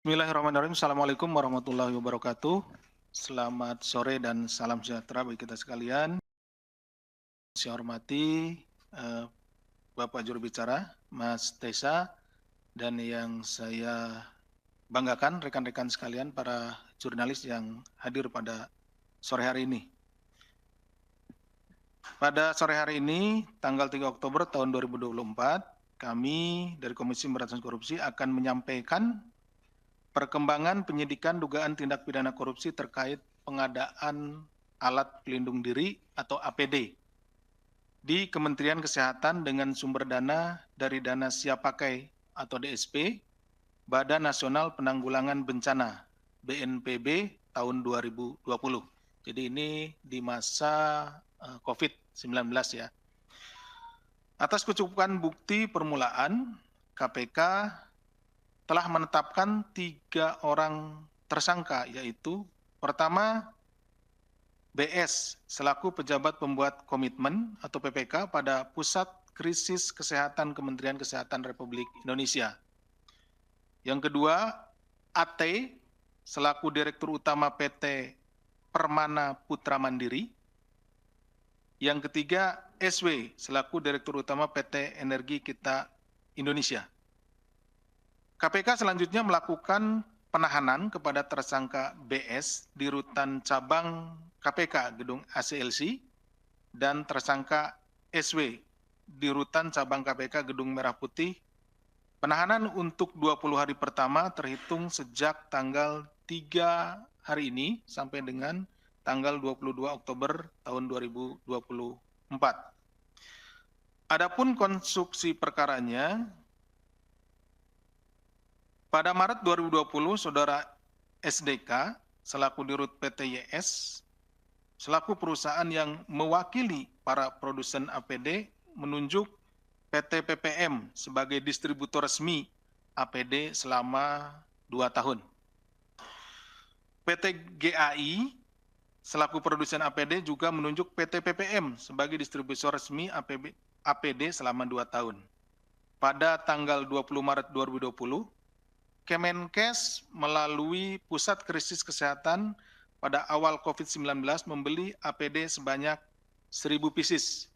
Bismillahirrahmanirrahim. Assalamualaikum warahmatullahi wabarakatuh. Selamat sore dan salam sejahtera bagi kita sekalian. Saya hormati Bapak Juru Bicara, Mas Tesa, dan yang saya banggakan rekan-rekan sekalian, para jurnalis yang hadir pada sore hari ini. Pada sore hari ini, tanggal 3 Oktober tahun 2024, kami dari Komisi Pemberantasan Korupsi akan menyampaikan perkembangan penyidikan dugaan tindak pidana korupsi terkait pengadaan alat pelindung diri atau APD di Kementerian Kesehatan dengan sumber dana dari dana siap pakai atau DSP, Badan Nasional Penanggulangan Bencana BNPB tahun 2020. Jadi ini di masa COVID-19 ya. Atas kecukupan bukti permulaan, KPK telah menetapkan 3 orang tersangka, yaitu pertama BS selaku pejabat pembuat komitmen atau PPK pada Pusat Krisis Kesehatan Kementerian Kesehatan Republik Indonesia. Yang kedua AT selaku Direktur Utama PT Permana Putra Mandiri. Yang ketiga SW selaku Direktur Utama PT Energi Kita Indonesia. KPK selanjutnya melakukan penahanan kepada tersangka BS di Rutan Cabang KPK Gedung ACLC dan tersangka SW di Rutan Cabang KPK Gedung Merah Putih. Penahanan untuk 20 hari pertama terhitung sejak tanggal 3 hari ini sampai dengan tanggal 22 Oktober tahun 2024. Adapun konstruksi perkaranya, pada Maret 2020, Saudara SDK selaku Dirut PT YS, selaku perusahaan yang mewakili para produsen APD, menunjuk PT PPM sebagai distributor resmi APD selama 2 tahun. PT GAI selaku produsen APD juga menunjuk PT PPM sebagai distributor resmi APD selama 2 tahun. Pada tanggal 20 Maret 2020, Kemenkes melalui Pusat Krisis Kesehatan pada awal COVID-19 membeli APD sebanyak 1.000 pieces.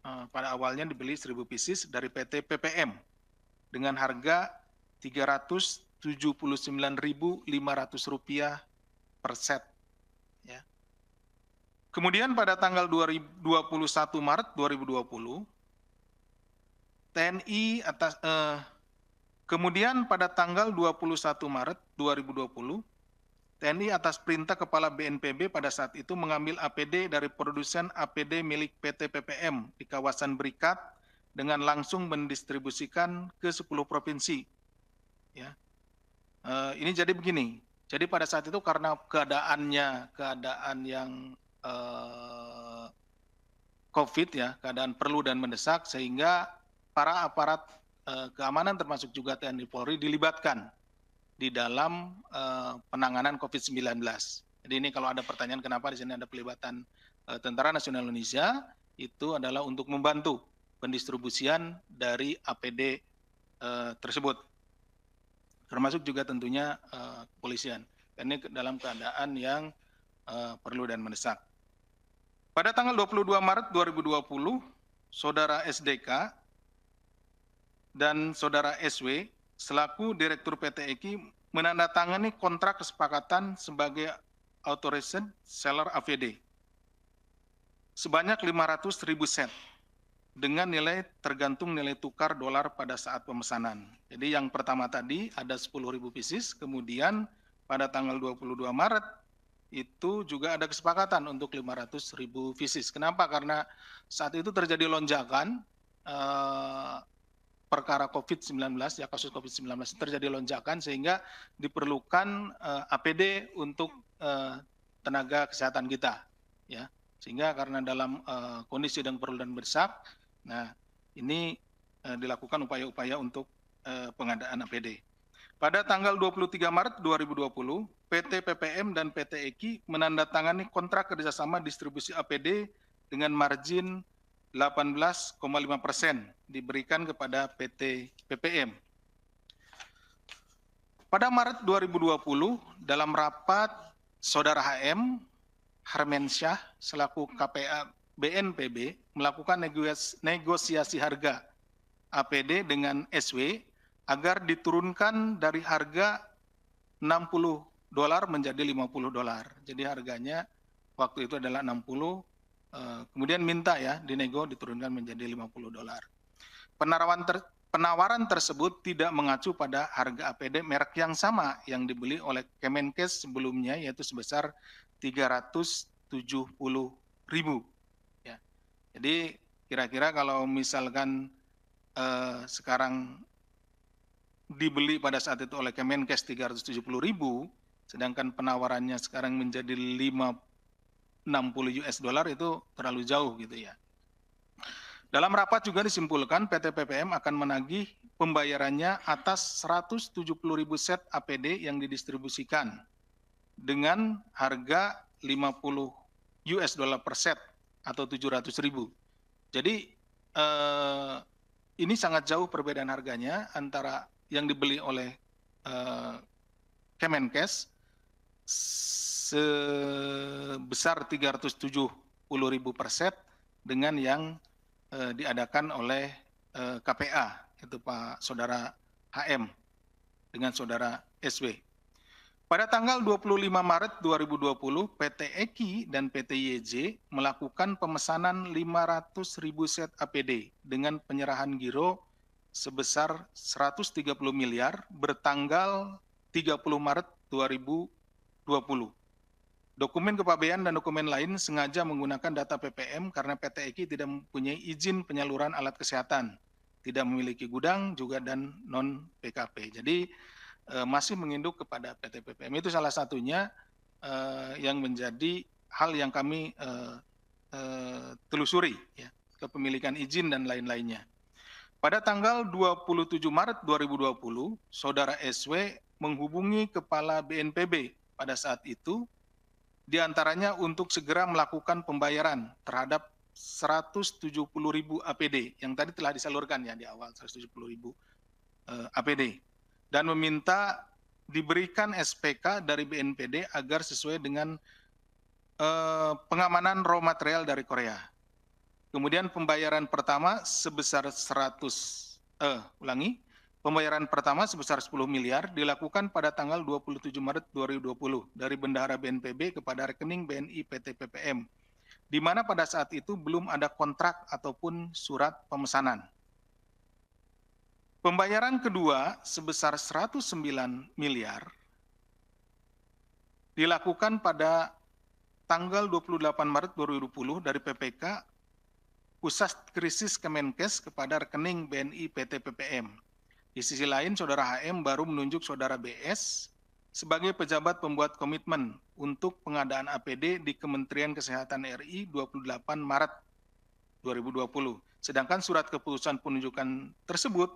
Pada awalnya dibeli 1.000 pieces dari PT PPM dengan harga Rp379.500 per set. Ya. Kemudian pada tanggal 21 Maret 2020, Kemudian pada tanggal 21 Maret 2020, TNI atas perintah Kepala BNPB pada saat itu mengambil APD dari produsen APD milik PT PPM di kawasan Berikat dengan langsung mendistribusikan ke 10 provinsi. Ya. Ini jadi begini, jadi pada saat itu karena keadaan yang COVID ya, keadaan perlu dan mendesak, sehingga para aparat keamanan termasuk juga TNI Polri dilibatkan di dalam penanganan COVID-19. Jadi ini kalau ada pertanyaan kenapa di sini ada pelibatan Tentara Nasional Indonesia, itu adalah untuk membantu pendistribusian dari APD tersebut. Termasuk juga tentunya kepolisian. Ini dalam keadaan yang perlu dan mendesak. Pada tanggal 22 Maret 2020, Saudara SDK dan Saudara SW selaku Direktur PT EKI menandatangani kontrak kesepakatan sebagai authorized seller APD sebanyak 500.000 set dengan nilai tergantung nilai tukar dolar pada saat pemesanan. Jadi yang pertama tadi ada 10.000 pieces, kemudian pada tanggal 22 Maret itu juga ada kesepakatan untuk 500.000 pieces. Kenapa? Karena saat itu terjadi lonjakan perkara COVID-19, ya kasus COVID-19 terjadi lonjakan sehingga diperlukan APD untuk tenaga kesehatan kita, ya. Sehingga karena dalam kondisi yang perlu dan mendesak, nah ini dilakukan upaya-upaya untuk pengadaan APD. Pada tanggal 23 Maret 2020, PT PPM dan PT EKI menandatangani kontrak kerjasama distribusi APD dengan margin 18,5% diberikan kepada PT PPM. Pada Maret 2020, dalam rapat Saudara HM Harmensyah selaku KPA BNPB melakukan negosiasi harga APD dengan SW agar diturunkan dari harga $60 menjadi $50. Jadi harganya waktu itu adalah 60, kemudian minta ya dinego diturunkan menjadi $50. Penawaran tersebut tidak mengacu pada harga APD merek yang sama yang dibeli oleh Kemenkes sebelumnya, yaitu sebesar 370.000. Ya. Jadi kira-kira kalau misalkan sekarang dibeli pada saat itu oleh Kemenkes 370.000, sedangkan penawarannya sekarang menjadi $60 itu terlalu jauh gitu ya. Dalam rapat juga disimpulkan PT PPM akan menagih pembayarannya atas 170.000 set APD yang didistribusikan dengan harga $50 per set atau 700.000. Jadi ini sangat jauh perbedaan harganya antara yang dibeli oleh Kemenkes sebesar 370.000 per set dengan yang diadakan oleh KPA, itu Pak Saudara HM dengan Saudara SW. Pada tanggal 25 Maret 2020, PT EKI dan PT YJ melakukan pemesanan 500.000 set APD dengan penyerahan giro sebesar 130 miliar bertanggal 30 Maret 2020. Dokumen kepabean dan dokumen lain sengaja menggunakan data PPM karena PT EKI tidak mempunyai izin penyaluran alat kesehatan, tidak memiliki gudang juga dan non-PKP. Jadi masih menginduk kepada PT PPM. Itu salah satunya yang menjadi hal yang kami telusuri, ya, kepemilikan izin dan lain-lainnya. Pada tanggal 27 Maret 2020, Saudara SW menghubungi Kepala BNPB pada saat itu, di antaranya untuk segera melakukan pembayaran terhadap 170.000 APD yang tadi telah disalurkan ya di awal 170.000 APD dan meminta diberikan SPK dari BNPB agar sesuai dengan pengamanan raw material dari Korea. Kemudian pembayaran pertama sebesar Pembayaran pertama sebesar 10 miliar dilakukan pada tanggal 27 Maret 2020 dari Bendahara BNPB kepada rekening BNI PT PPM, di mana pada saat itu belum ada kontrak ataupun surat pemesanan. Pembayaran kedua sebesar 109 miliar dilakukan pada tanggal 28 Maret 2020 dari PPK Pusat Krisis Kemenkes kepada rekening BNI PT PPM. Di sisi lain, Saudara HM baru menunjuk Saudara BS sebagai pejabat pembuat komitmen untuk pengadaan APD di Kementerian Kesehatan RI 28 Maret 2020. Sedangkan surat keputusan penunjukan tersebut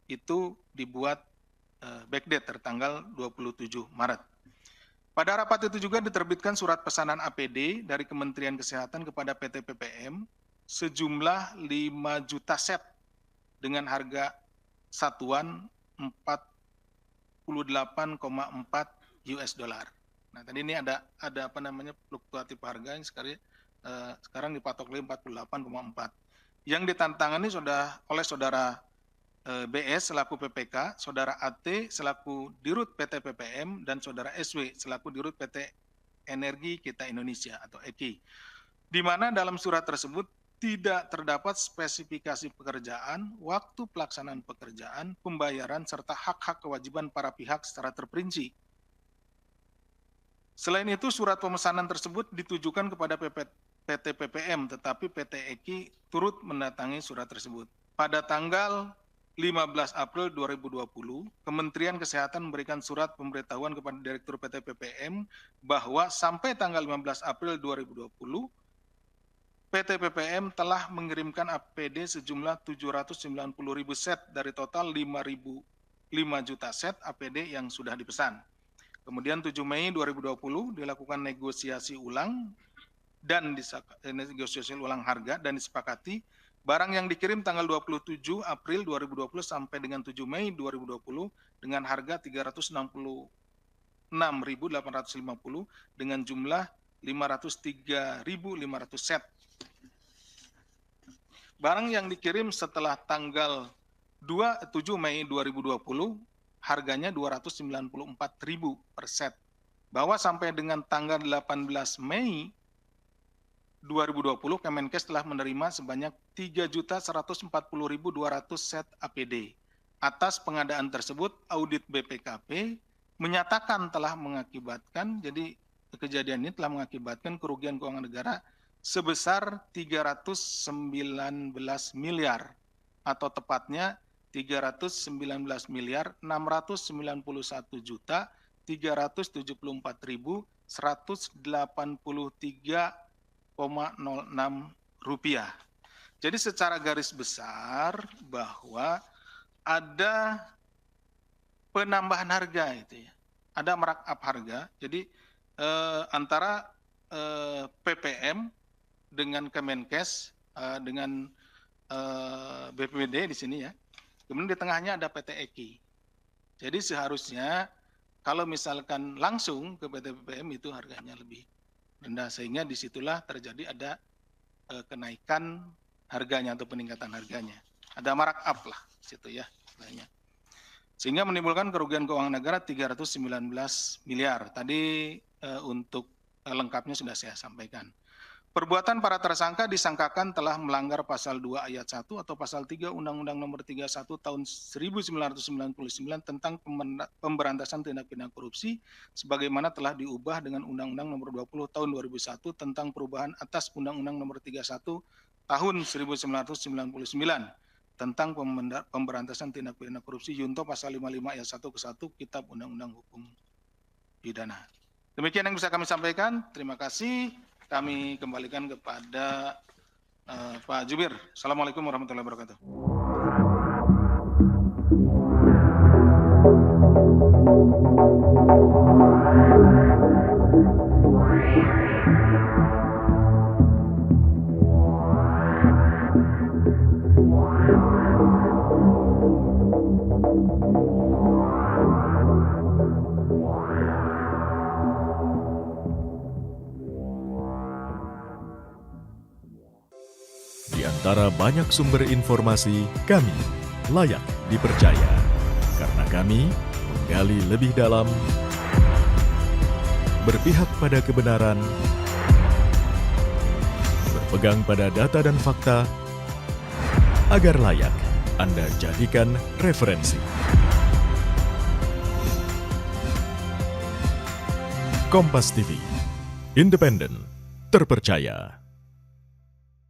itu dibuat backdate tertanggal 27 Maret. Pada rapat itu juga diterbitkan surat pesanan APD dari Kementerian Kesehatan kepada PT PPM sejumlah 5 juta set dengan harga satuan 48,4 US dollar. Nah, tadi ini ada fluktuatif harga yang sekarang dipatok oleh 48,4. Yang ditantangani oleh Saudara BS selaku PPK, Saudara AT selaku Dirut PT PPM, dan Saudara SW selaku Dirut PT Energi Kita Indonesia atau EKI. Di mana dalam surat tersebut tidak terdapat spesifikasi pekerjaan, waktu pelaksanaan pekerjaan, pembayaran, serta hak-hak kewajiban para pihak secara terperinci. Selain itu, surat pemesanan tersebut ditujukan kepada PT PPM, tetapi PT EKI turut mendatangi surat tersebut. Pada tanggal 15 April 2020, Kementerian Kesehatan memberikan surat pemberitahuan kepada Direktur PT PPM bahwa sampai tanggal 15 April 2020, PT PPM telah mengirimkan APD sejumlah 790.000 set dari total 5 juta set APD yang sudah dipesan. Kemudian 7 Mei 2020 dilakukan negosiasi ulang harga dan disepakati barang yang dikirim tanggal 27 April 2020 sampai dengan 7 Mei 2020 dengan harga 366.850 dengan jumlah 503.500 set. Barang yang dikirim setelah tanggal 7 Mei 2020 harganya 294.000 per set. Bahwa sampai dengan tanggal 18 Mei 2020 Kemenkes telah menerima sebanyak 3.140.200 set APD. Atas pengadaan tersebut, audit BPKP menyatakan telah mengakibatkan, jadi kejadian ini telah mengakibatkan kerugian keuangan negara sebesar 319 miliar atau tepatnya 319 miliar 691 juta 374.183,06 rupiah. Jadi secara garis besar bahwa ada penambahan harga itu ya, ada markup harga. Jadi antara PPM dengan Kemenkes dengan BPBD di sini ya. Kemudian di tengahnya ada PT EKI. Jadi seharusnya kalau misalkan langsung ke PT BPM itu harganya lebih rendah, sehingga disitulah terjadi ada kenaikan harganya atau peningkatan harganya. Ada markup lah situ ya. Sehingga menimbulkan kerugian keuangan negara 319 miliar. Tadi untuk lengkapnya sudah saya sampaikan. Perbuatan para tersangka disangkakan telah melanggar pasal 2 ayat 1 atau pasal 3 Undang-Undang Nomor 31 Tahun 1999 tentang pemberantasan tindak pidana korupsi sebagaimana telah diubah dengan Undang-Undang Nomor 20 Tahun 2001 tentang perubahan atas Undang-Undang Nomor 31 Tahun 1999 tentang pemberantasan tindak pidana korupsi Junto pasal 55 ayat 1 ke 1 Kitab Undang-Undang Hukum Pidana. Demikian yang bisa kami sampaikan. Terima kasih. Kami kembalikan kepada Pak Jubir. Assalamualaikum warahmatullahi wabarakatuh. Di antara banyak sumber informasi, kami layak dipercaya karena kami menggali lebih dalam, berpihak pada kebenaran, berpegang pada data dan fakta, agar layak Anda jadikan referensi. Kompas TV, independen, terpercaya.